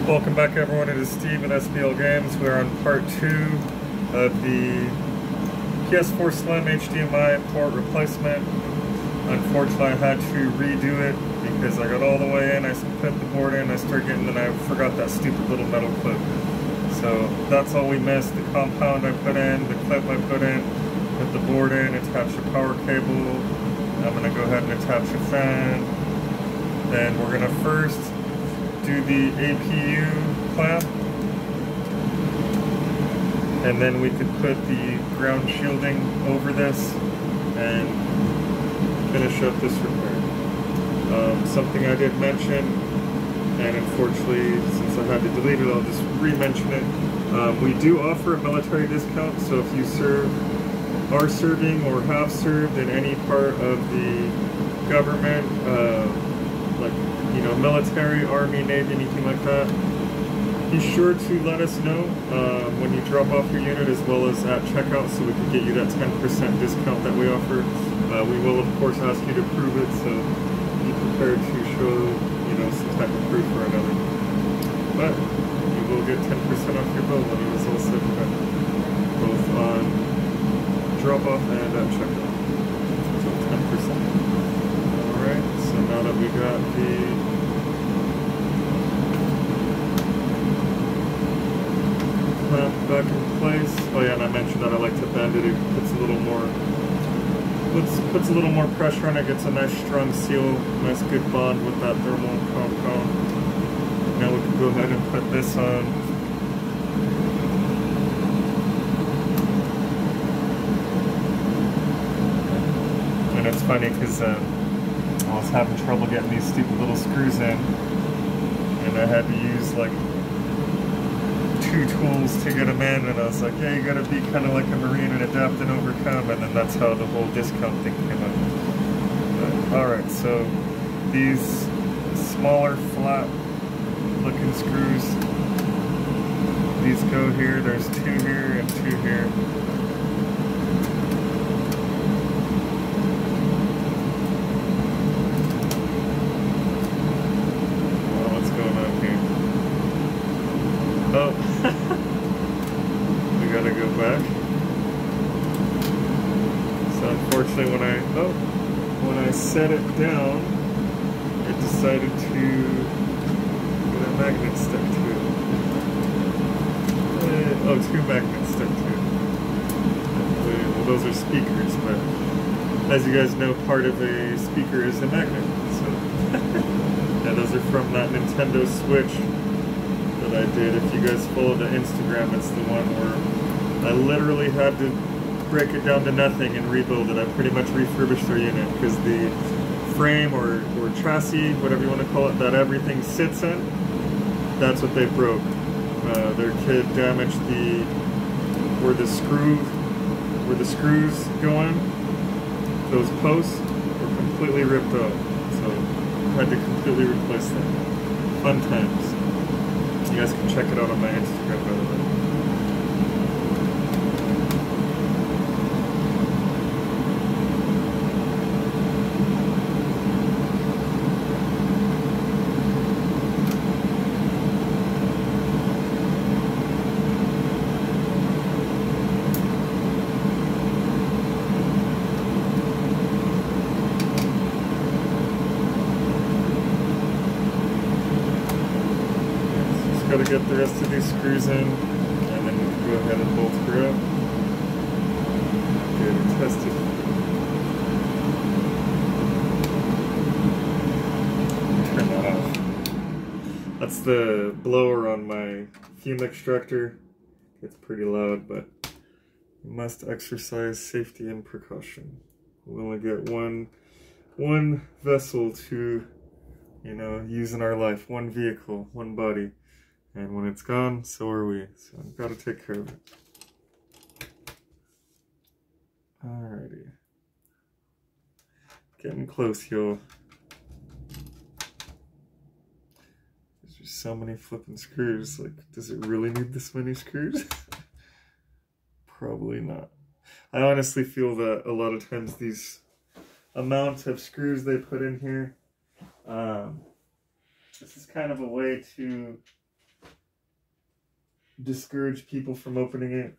Welcome back everyone, it is Steve at SBL Games. We are on part 2 of the PS4 Slim HDMI port replacement. Unfortunately I had to redo it because I got all the way in, I put the board in, I started getting, then I forgot that stupid little metal clip. So that's all we missed, the compound I put in, the clip I put in, put the board in, attach the power cable. I'm going to go ahead and attach a fan. Then we're going to first do the APU clamp, and then we could put the ground shielding over this and finish up this repair. Something I did mention, and unfortunately since I had to delete it, I'll just re-mention it. We do offer a military discount, so if you are serving or have served in any part of the government, like, you know, military, army, navy, anything like that, be sure to let us know when you drop off your unit, as well as at checkout, so we can get you that 10% discount that we offer. We will of course ask you to prove it, so be prepared to show, you know, some type of proof or another. But you will get 10% off your bill when it is all said and done, both on drop off and at checkout. So 10%. Alright, so now that we got the clamp back in place. Oh yeah, and I mentioned that I like to bend it. It puts a little more pressure on it, gets a nice strong seal, nice good bond with that thermal compound. Now we can go ahead and put this on. And it's funny because I was having trouble getting these stupid little screws in, and I had to use like 2 tools to get them in, and I was like, yeah, you gotta be kind of like a Marine and adapt and overcome, and then that's how the whole discount thing came up. Alright, so these smaller flat looking screws, these go here, there's 2 here and 2 here. Oh, we gotta go back. So unfortunately when I set it down, it decided to get a magnet stuck to it. Oh, 2 magnets stuck to it. Well, those are speakers, but as you guys know, part of a speaker is a magnet. So yeah, those are from that Nintendo Switch I did. If you guys follow the Instagram, it's the one where I literally had to break it down to nothing and rebuild it. I pretty much refurbished their unit because the frame or chassis, whatever you want to call it, that everything sits in, that's what they broke. Their kid damaged where the screws go in. Those posts were completely ripped out, so I had to completely replace them. Fun times. You guys can check it out on my Instagram, by the way. Got to get the rest of these screws in, and then we can go ahead and bolt her up. Get her tested. Turn that off. That's the blower on my fume extractor. It's pretty loud, but we must exercise safety and precaution. We only get one vessel to, you know, use in our life. One vehicle, one body. And when it's gone, so are we. So I've got to take care of it. Alrighty. Getting close, y'all. There's just so many flipping screws. Like, does it really need this many screws? Probably not. I honestly feel that a lot of times these amount of screws they put in here, this is kind of a way to discourage people from opening it.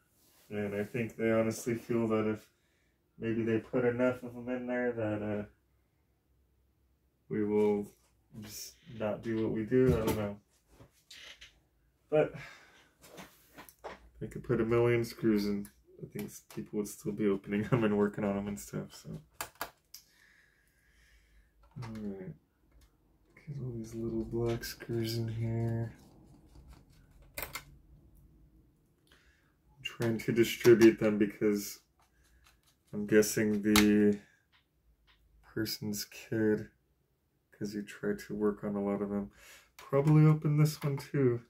And I think they honestly feel that if maybe they put enough of them in there that we will just not do what we do. I don't know. But they could put 1,000,000 screws in. I think people would still be opening them and working on them and stuff. So, alright. Get all these little black screws in here. I'm trying to distribute them because I'm guessing the person's kid, because he tried to work on a lot of them, probably opened this one too.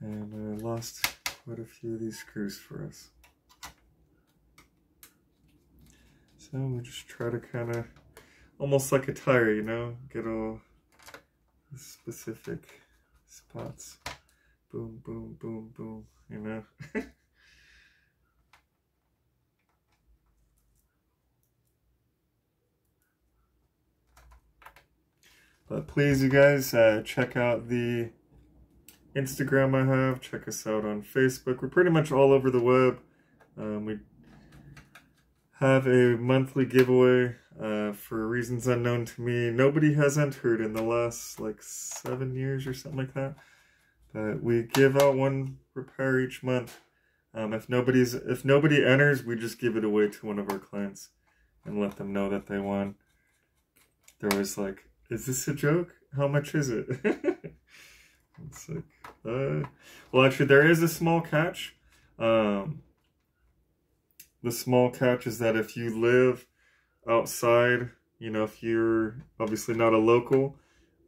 And I lost quite a few of these screws for us. So we just try to kind of, almost like a tire, you know, get all the specific spots. Boom, boom, boom, boom, you know. But please, you guys, check out the Instagram I have. Check us out on Facebook. We're pretty much all over the web. We have a monthly giveaway for reasons unknown to me. Nobody has entered in the last like 7 years or something like that. But we give out one repair each month. If nobody enters, we just give it away to one of our clients and let them know that they won. They're always like, "Is this a joke? How much is it?" It's like, well, actually, there is a small catch. The small catch is that if you live outside, you know, if you're obviously not a local,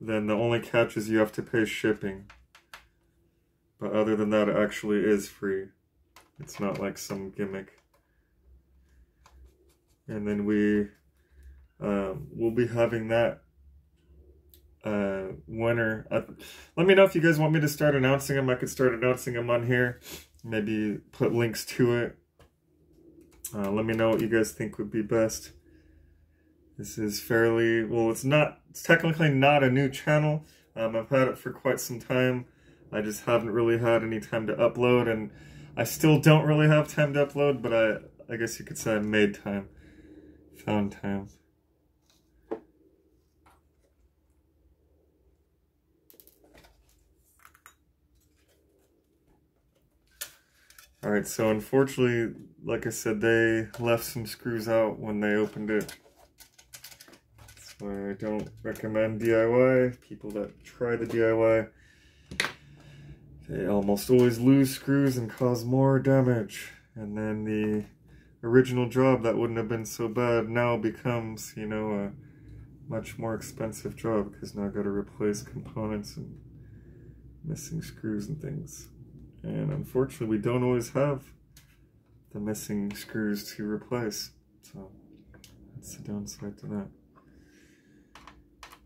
then the only catch is you have to pay shipping. But other than that, it actually is free. It's not like some gimmick. And then we'll be having that winner. Let me know if you guys want me to start announcing them. I could start announcing them on here. Maybe put links to it. Let me know what you guys think would be best. This is fairly, well, it's technically not a new channel. I've had it for quite some time. I just haven't really had any time to upload, and I still don't really have time to upload, but I guess you could say I made time, found time. Alright, so unfortunately, like I said, they left some screws out when they opened it. That's why I don't recommend DIY. People that try the DIY, they almost always lose screws and cause more damage. And then the original job that wouldn't have been so bad now becomes, you know, a much more expensive job because now I've got to replace components and missing screws and things. And unfortunately, we don't always have the missing screws to replace. So that's the downside to that.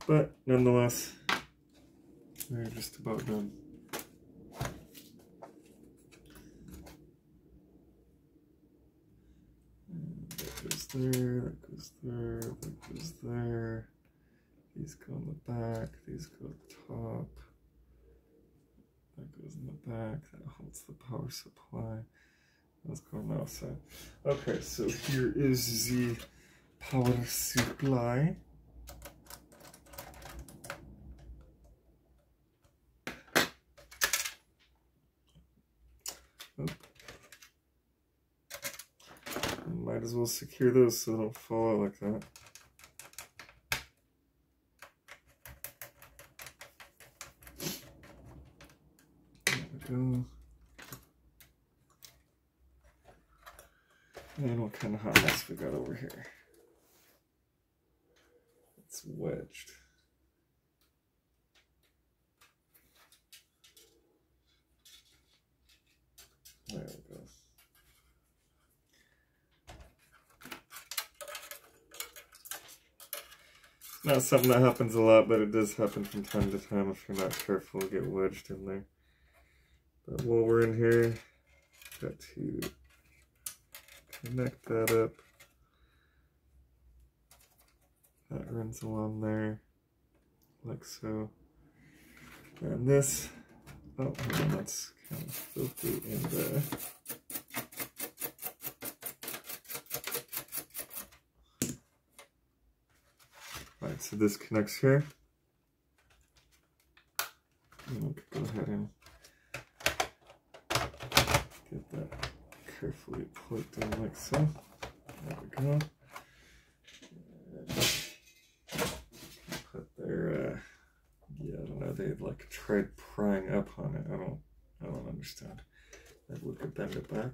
But nonetheless, we're just about done. And that goes there, that goes there, that goes there. These go on the back, these go at the top. That goes in the back, that holds the power supply. That's going outside. Okay, so here is the power supply. Oh. Might as well secure those so they don't fall out like that. Go. And what kind of hot mess we got over here? It's wedged. There we go. Not something that happens a lot, but it does happen from time to time. If you're not careful, it'll get wedged in there. But while we're in here, got to connect that up. That runs along there, like so. And this, oh, hold on, that's kind of filthy in there. Alright, so this connects here. And we could go ahead and get that carefully plugged in like so. There we go. Put their, yeah, I don't know, they like tried prying up on it. I don't understand. Maybe we could bend it back.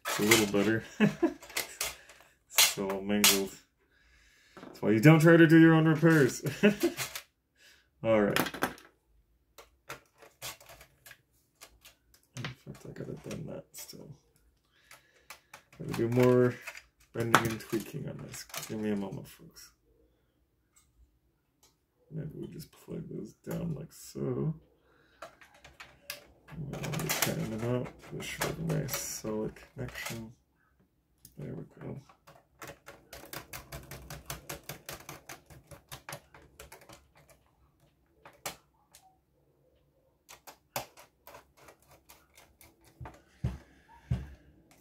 It's a little better. So mangled. That's why you don't try to do your own repairs. Alright. In fact, I gotta bend that still. Gotta do more bending and tweaking on this. Give me a moment, folks. Maybe we just plug those down like so. And then just tighten it out. This should have a nice solid connection. There we go.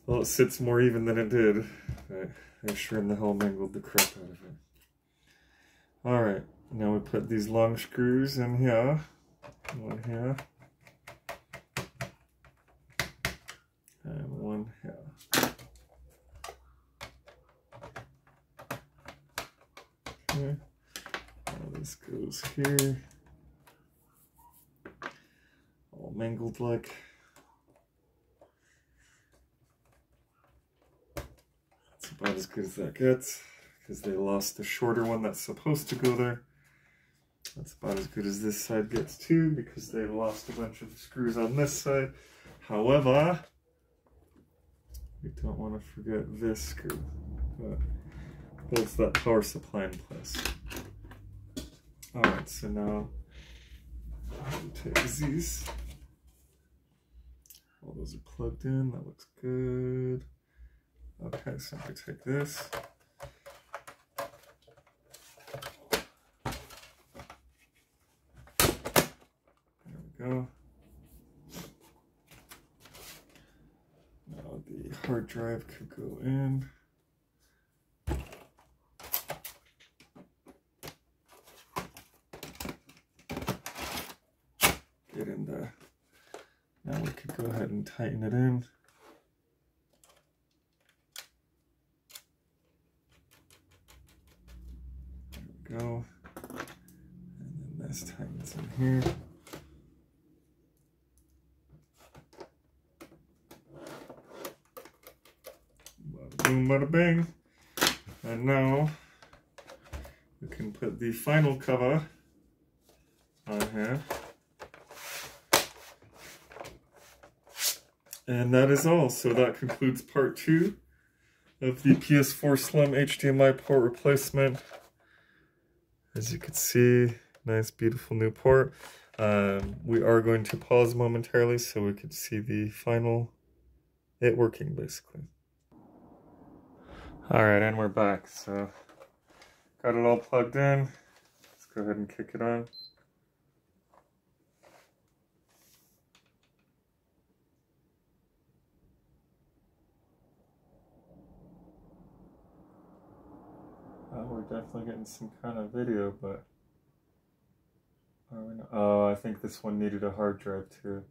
Well, it sits more even than it did. I sure in the hell mangled the crap out of it. Alright, now we put these long screws in here. One here. And one here. Okay. Now this goes here. All mangled like. About as good as that gets, because they lost the shorter one that's supposed to go there. That's about as good as this side gets too, because they lost a bunch of screws on this side. However, we don't want to forget this screw that holds that power supply in place. Alright, so now we'll take these. All those are plugged in, that looks good. Okay, so we take this. There we go. Now the hard drive could go in. Get in there. Now we could go ahead and tighten it in. Go, and then this tightens in here. Bada boom, bada bing. And now we can put the final cover on here. And that is all. So that concludes part 2 of the PS4 Slim HDMI port replacement. As you can see, nice beautiful new port. We are going to pause momentarily so we can see the final, it working basically. Alright, and we're back. So, got it all plugged in. Let's go ahead and kick it on. We're definitely getting some kind of video, but oh, I think this one needed a hard drive too.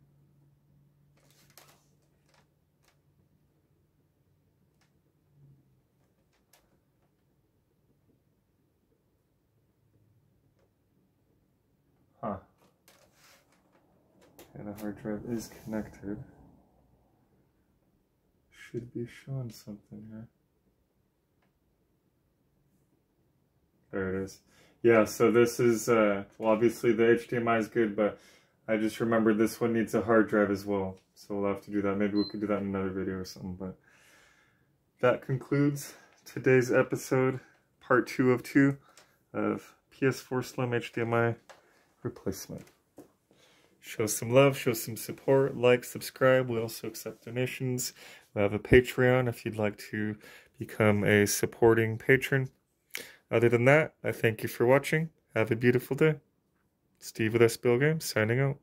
Huh. And the hard drive is connected. Should be showing something here. There it is. Yeah, so this is, well, obviously the HDMI is good, but I just remembered this one needs a hard drive as well. So we'll have to do that. Maybe we could do that in another video or something, but that concludes today's episode, part 2 of 2 of PS4 Slim HDMI replacement. Show some love, show some support, like, subscribe. We also accept donations. We have a Patreon if you'd like to become a supporting patron. Other than that, I thank you for watching. Have a beautiful day. Steve with SBL Games, signing out.